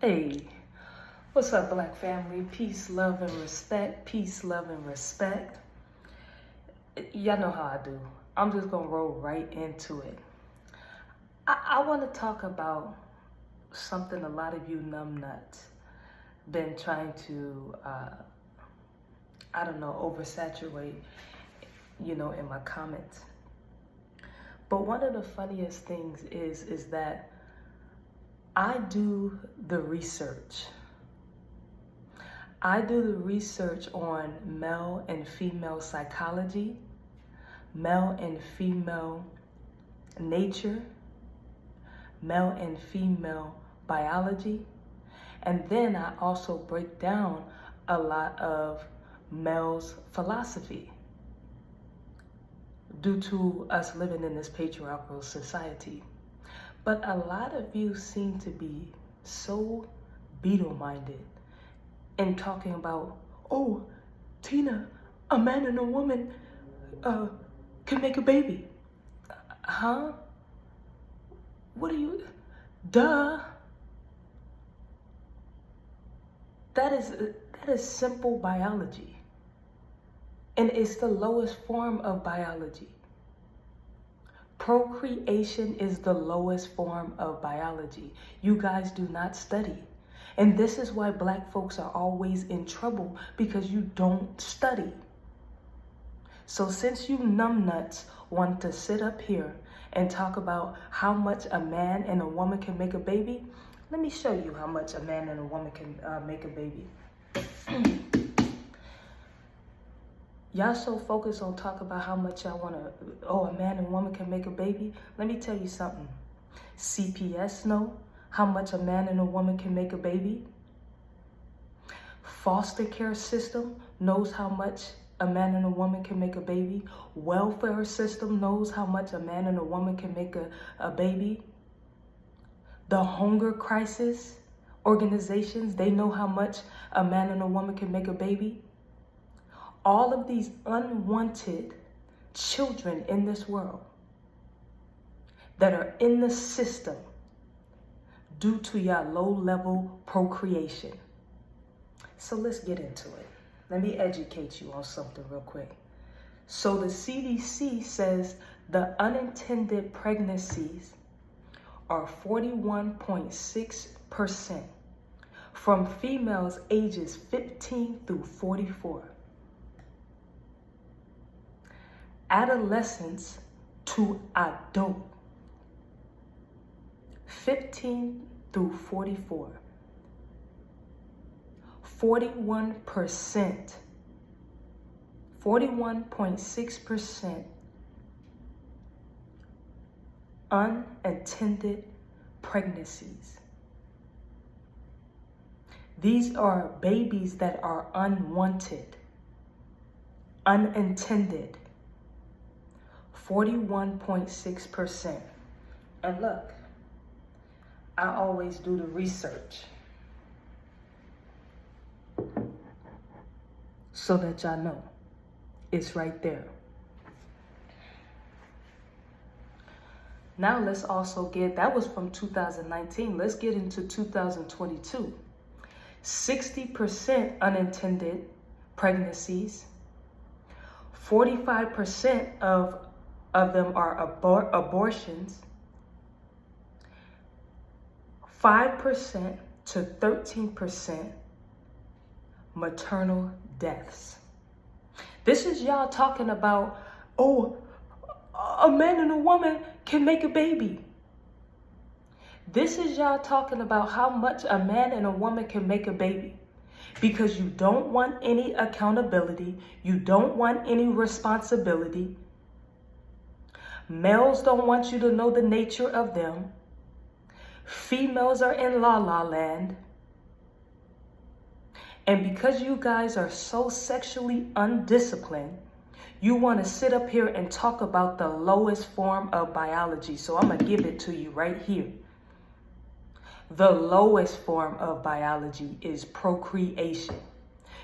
Hey, what's up, Black family? Peace, love, and respect. Peace, love, and respect. Y'all know how I do. I'm just gonna roll right into it. I want to talk about something a lot of you numbnuts been trying to, oversaturate, in my comments. But one of the funniest things is that I do the research. I do the research on male and female psychology, male and female nature, male and female biology, and then I also break down a lot of male's philosophy due to us living in this patriarchal society. But a lot of you seem to be so beetle-minded and talking about, oh, Tina, a man and a woman can make a baby. Huh? What are you? Duh. That is simple biology. And it's the lowest form of biology. Procreation is the lowest form of biology. You guys do not study. And this is why Black folks are always in trouble, because you don't study. So since you numbnuts want to sit up here and talk about how much a man and a woman can make a baby, let me show you how much a man and a woman can make a baby. Y'all so focused on talking about how much y'all want to, a man and woman can make a baby. Let me tell you something. CPS know how much a man and a woman can make a baby. Foster care system knows how much a man and a woman can make a baby. Welfare system knows how much a man and a woman can make a baby. The hunger crisis organizations, they know how much a man and a woman can make a baby. All of these unwanted children in this world that are in the system due to your low-level procreation. So let's get into it. Let me educate you on something real quick. So the CDC says the unintended pregnancies are 41.6% from females ages 15 through 44. Adolescents to adult, 15 through 44, 41%, 41.6% unintended pregnancies. These are babies that are unwanted, unintended. 41.6%. And look, I always do the research so that y'all know it's right there. Now let's also get, that was from 2019. Let's get into 2022. 60% unintended pregnancies. 45% of them are abortions. 5% to 13% maternal deaths. This is y'all talking about, a man and a woman can make a baby. This is y'all talking about how much a man and a woman can make a baby. Because you don't want any accountability. You don't want any responsibility. Males don't want you to know the nature of them. Females are in la la land. And because you guys are so sexually undisciplined, you want to sit up here and talk about the lowest form of biology. So I'm going to give it to you right here. The lowest form of biology is procreation.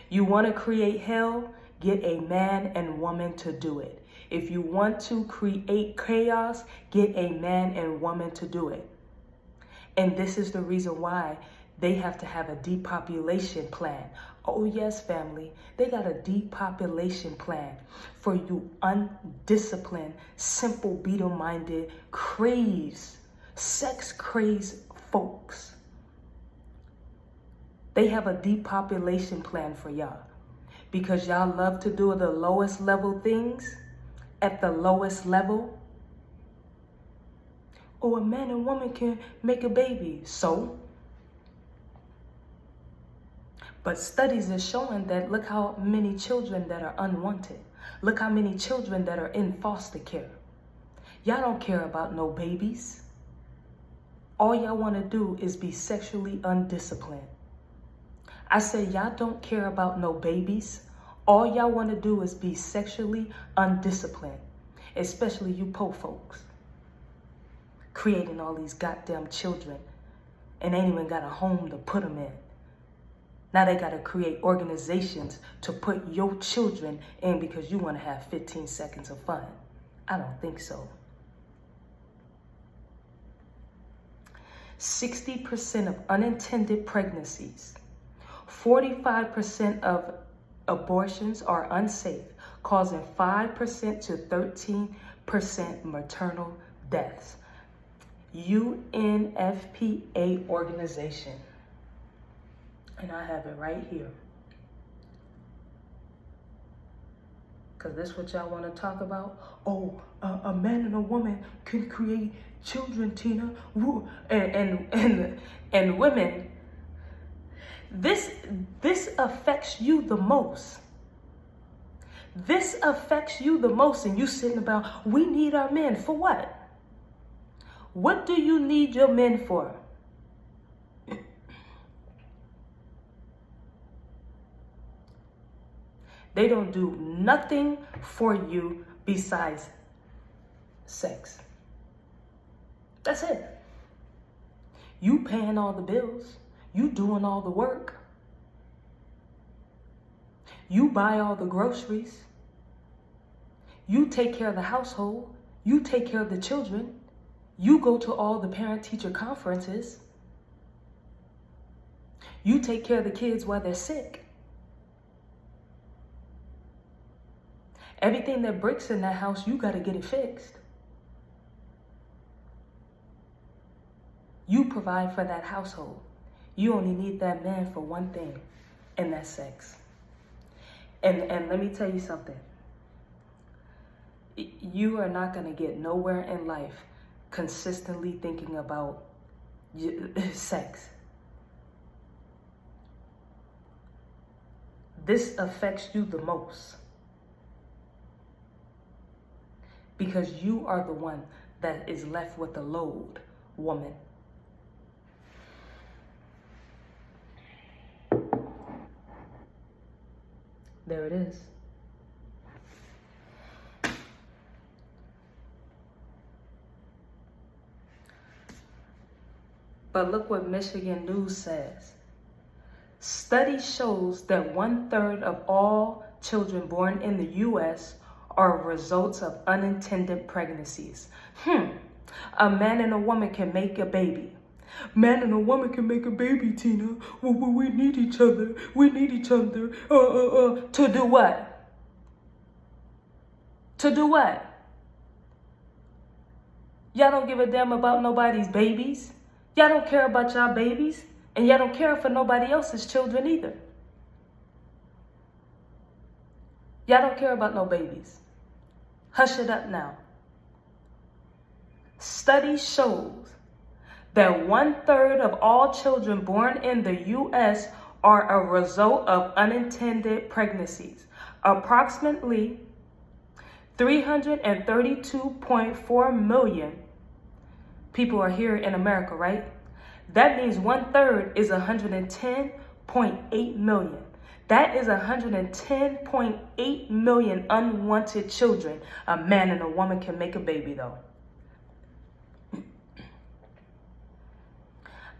You want to create hell? Get a man and woman to do it. If you want to create chaos, get a man and woman to do it. And this is the reason why They have to have a depopulation plan. Oh yes, family, they got a depopulation plan for you undisciplined, simple, beetle-minded, sex crazed folks. They have a depopulation plan for y'all because y'all love to do the lowest level things at the lowest level. Oh, a man and woman can make a baby. So? But studies are showing that look how many children that are unwanted. Look how many children that are in foster care. Y'all don't care about no babies. All y'all want to do is be sexually undisciplined. I said y'all don't care about no babies. All y'all want to do is be sexually undisciplined. Especially you po folks. Creating all these goddamn children and ain't even got a home to put them in. Now they got to create organizations to put your children in because you want to have 15 seconds of fun. I don't think so. 60% of unintended pregnancies, 45% of abortions are unsafe, causing 5% to 13% maternal deaths. UNFPA organization. And I have it right here. Because this is what y'all want to talk about. Oh, a man and a woman can create children, Tina. Woo. And women, this affects you the most. This affects you the most. And you sitting about, we need our men. For what? What do you need your men for? They don't do nothing for you besides sex. That's it. You paying all the bills. You doing all the work. You buy all the groceries. You take care of the household. You take care of the children. You go to all the parent-teacher conferences. You take care of the kids while they're sick. Everything that breaks in that house, you got to get it fixed. You provide for that household. You only need that man for one thing, and that's sex. And let me tell you something. You are not going to get nowhere in life consistently thinking about sex. This affects you the most. Because you are the one that is left with the load, woman. There it is. But look what Michigan News says. Study shows that 1/3 of all children born in the U.S. are results of unintended pregnancies. A man and a woman can make a baby. Man and a woman can make a baby, Tina. Well, we need each other. We need each other. To do what? To do what? Y'all don't give a damn about nobody's babies. Y'all don't care about y'all babies. And y'all don't care for nobody else's children either. Y'all don't care about no babies. Hush it up now. Study shows that 1/3 of all children born in the U.S. are a result of unintended pregnancies. Approximately 332.4 million people are here in America, right? That means 1/3 is 110.8 million. That is 110.8 million unwanted children. A man and a woman can make a baby, though.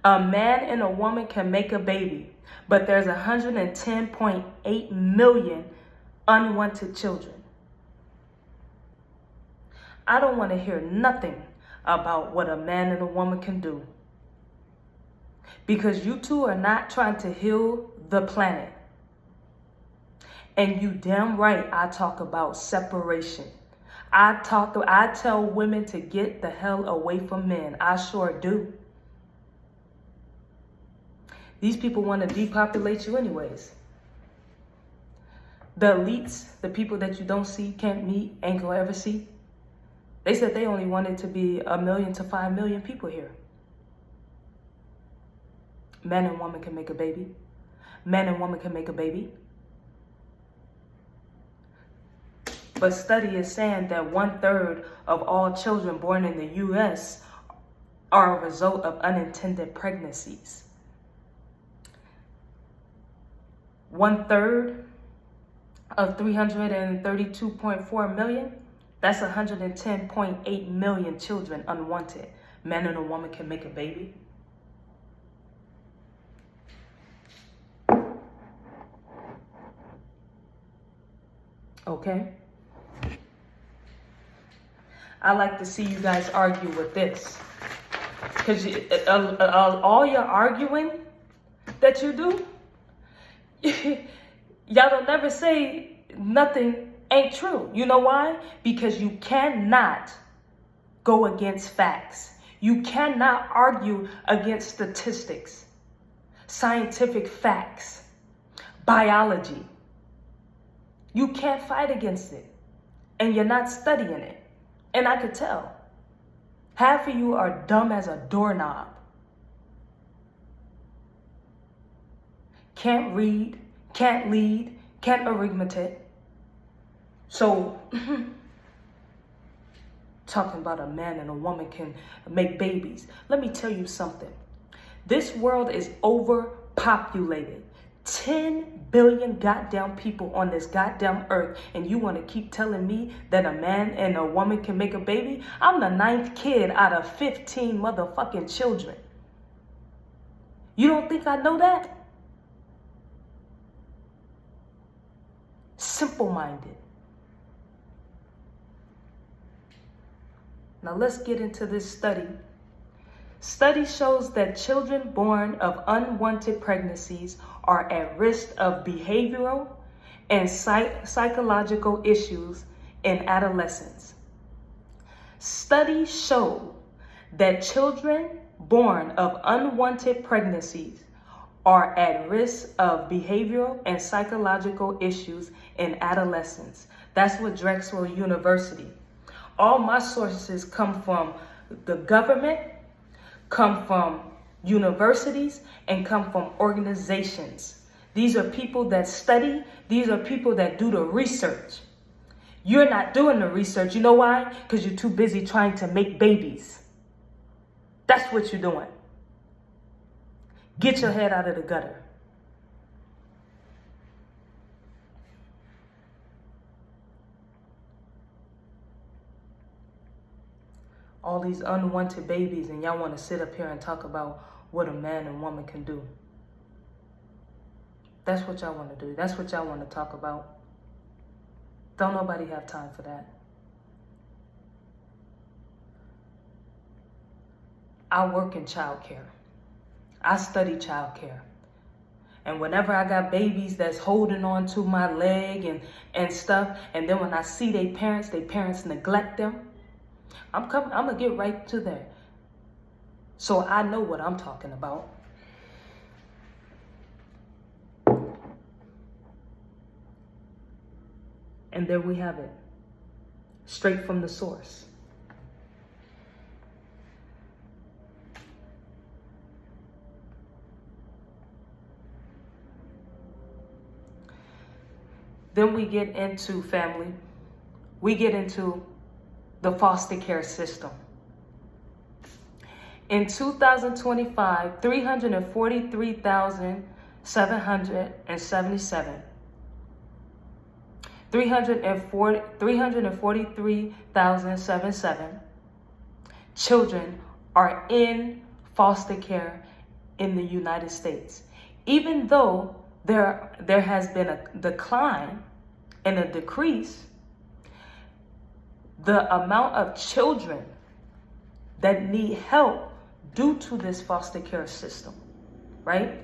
A man and a woman can make a baby, but there's 110.8 million unwanted children. I don't want to hear nothing about what a man and a woman can do. Because you two are not trying to heal the planet. And you damn right I talk about separation. I tell women to get the hell away from men. I sure do. These people want to depopulate you anyways. The elites, the people that you don't see, can't meet, ain't gonna ever see. They said they only wanted to be 1 million to 5 million people here. Man and woman can make a baby. Man and woman can make a baby. But study is saying that 1/3 of all children born in the U.S. are a result of unintended pregnancies. 1/3 of 332.4 million, that's 110.8 million children unwanted. Man and a woman can make a baby. Okay? I like to see you guys argue with this. Because all your arguing that you do, y'all don't never say nothing ain't true. You know why? Because you cannot go against facts. You cannot argue against statistics, scientific facts, biology. You can't fight against it. And you're not studying it. And I could tell. Half of you are dumb as a doorknob. Can't read, can't lead, can't arithmetic. So, talking about a man and a woman can make babies. Let me tell you something. This world is overpopulated. 10 billion goddamn people on this goddamn earth, and you want to keep telling me that a man and a woman can make a baby? I'm the 9th kid out of 15 motherfucking children. You don't think I know that? Simple-minded. Now let's get into this study. Study shows that children born of unwanted pregnancies are at risk of behavioral and psychological issues in adolescence. Studies show that children born of unwanted pregnancies are at risk of behavioral and psychological issues in adolescence. That's what Drexel University. All my sources come from the government, come from universities, and come from organizations. These are people that study. These are people that do the research. You're not doing the research. You know why? Because you're too busy trying to make babies. That's what you're doing. Get your head out of the gutter. All these unwanted babies, and y'all want to sit up here and talk about what a man and woman can do. That's what y'all want to do. That's what y'all want to talk about. Don't nobody have time for that. I work in childcare. I study childcare. And whenever I got babies that's holding on to my leg and stuff, and then when I see their parents neglect them, I'm gonna get right to there. So I know what I'm talking about. And there we have it. Straight from the source. Then we get into family. We get into the foster care system. In 2025, 343,777 children are in foster care in the United States. Even though there has been a decline and a decrease, the amount of children that need help due to this foster care system right?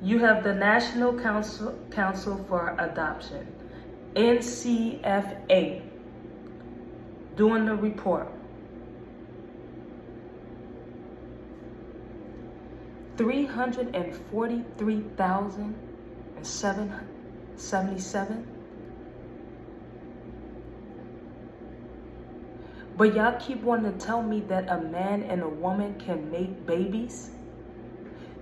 You have the National Council for Adoption, NCFA, doing the report. 343,777. But y'all keep wanting to tell me that a man and a woman can make babies?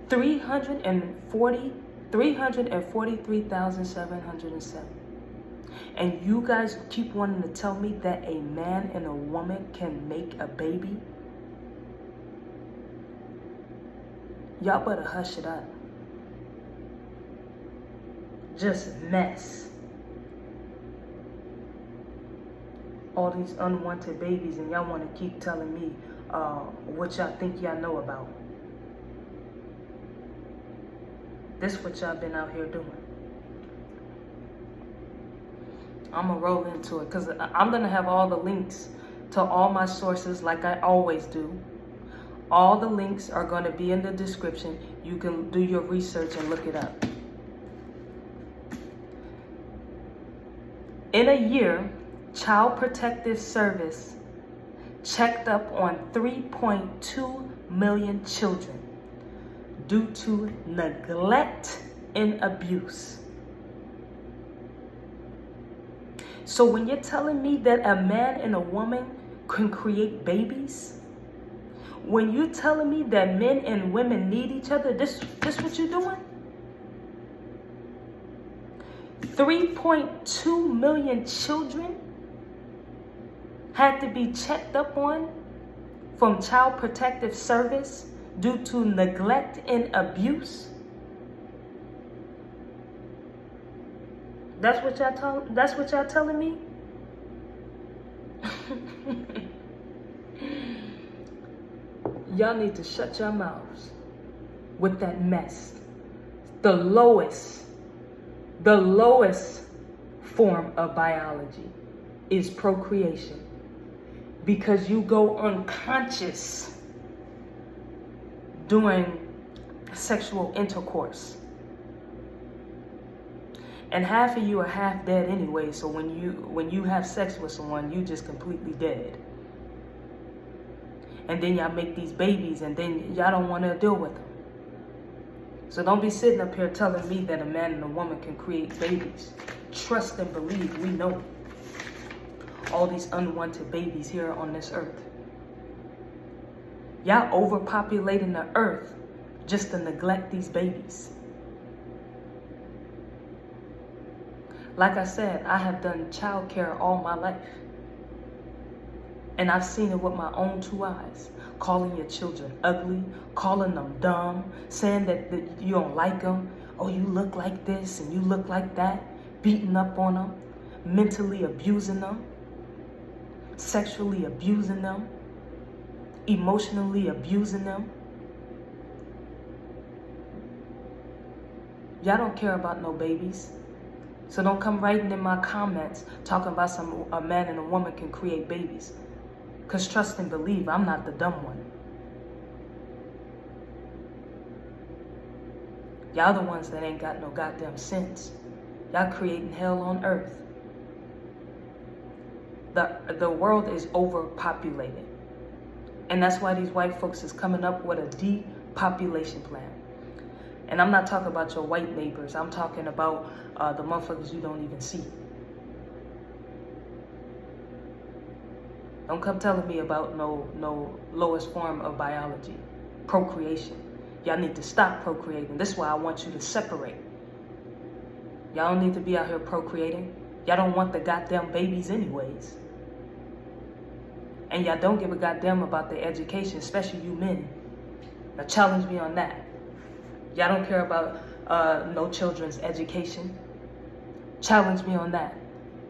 343,707. And you guys keep wanting to tell me that a man and a woman can make a baby? Y'all better hush it up. Just mess. All these unwanted babies, and y'all want to keep telling me what y'all think y'all know about. This is what y'all been out here doing. I'm going to roll into it because I'm going to have all the links to all my sources like I always do. All the links are going to be in the description. You can do your research and look it up. In a year, Child Protective Service checked up on 3.2 million children due to neglect and abuse. So when you're telling me that a man and a woman can create babies, when you're telling me that men and women need each other, this what you're doing? 3.2 million children had to be checked up on from Child Protective Service due to neglect and abuse. That's what y'all telling me? Y'all need to shut your mouths with that mess. The lowest form of biology is procreation, because you go unconscious during sexual intercourse. And half of you are half dead anyway, so when you have sex with someone, you just completely dead. And then y'all make these babies, and then y'all don't want to deal with them. So don't be sitting up here telling me that a man and a woman can create babies. Trust and believe, we know all these unwanted babies here on this earth. Y'all overpopulating the earth just to neglect these babies. Like I said, I have done childcare all my life. And I've seen it with my own 2 eyes. Calling your children ugly, calling them dumb, saying that you don't like them. Oh, you look like this and you look like that. Beating up on them, mentally abusing them, sexually abusing them, emotionally abusing them. Y'all don't care about no babies. So don't come writing in my comments talking about a man and a woman can create babies. Because trust and believe, I'm not the dumb one. Y'all the ones that ain't got no goddamn sense. Y'all creating hell on earth. The world is overpopulated. And that's why these white folks is coming up with a depopulation plan. And I'm not talking about your white neighbors. I'm talking about the motherfuckers you don't even see. Don't come telling me about no lowest form of biology, procreation. Y'all need to stop procreating. This is why I want you to separate. Y'all don't need to be out here procreating. Y'all don't want the goddamn babies anyways. And y'all don't give a goddamn about their education, especially you men. Now challenge me on that. Y'all don't care about no children's education. Challenge me on that.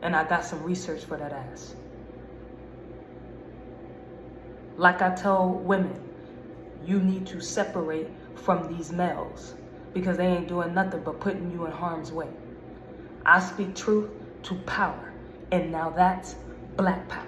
And I got some research for that ass. Like I tell women, you need to separate from these males because they ain't doing nothing but putting you in harm's way. I speak truth to power, and now that's black power.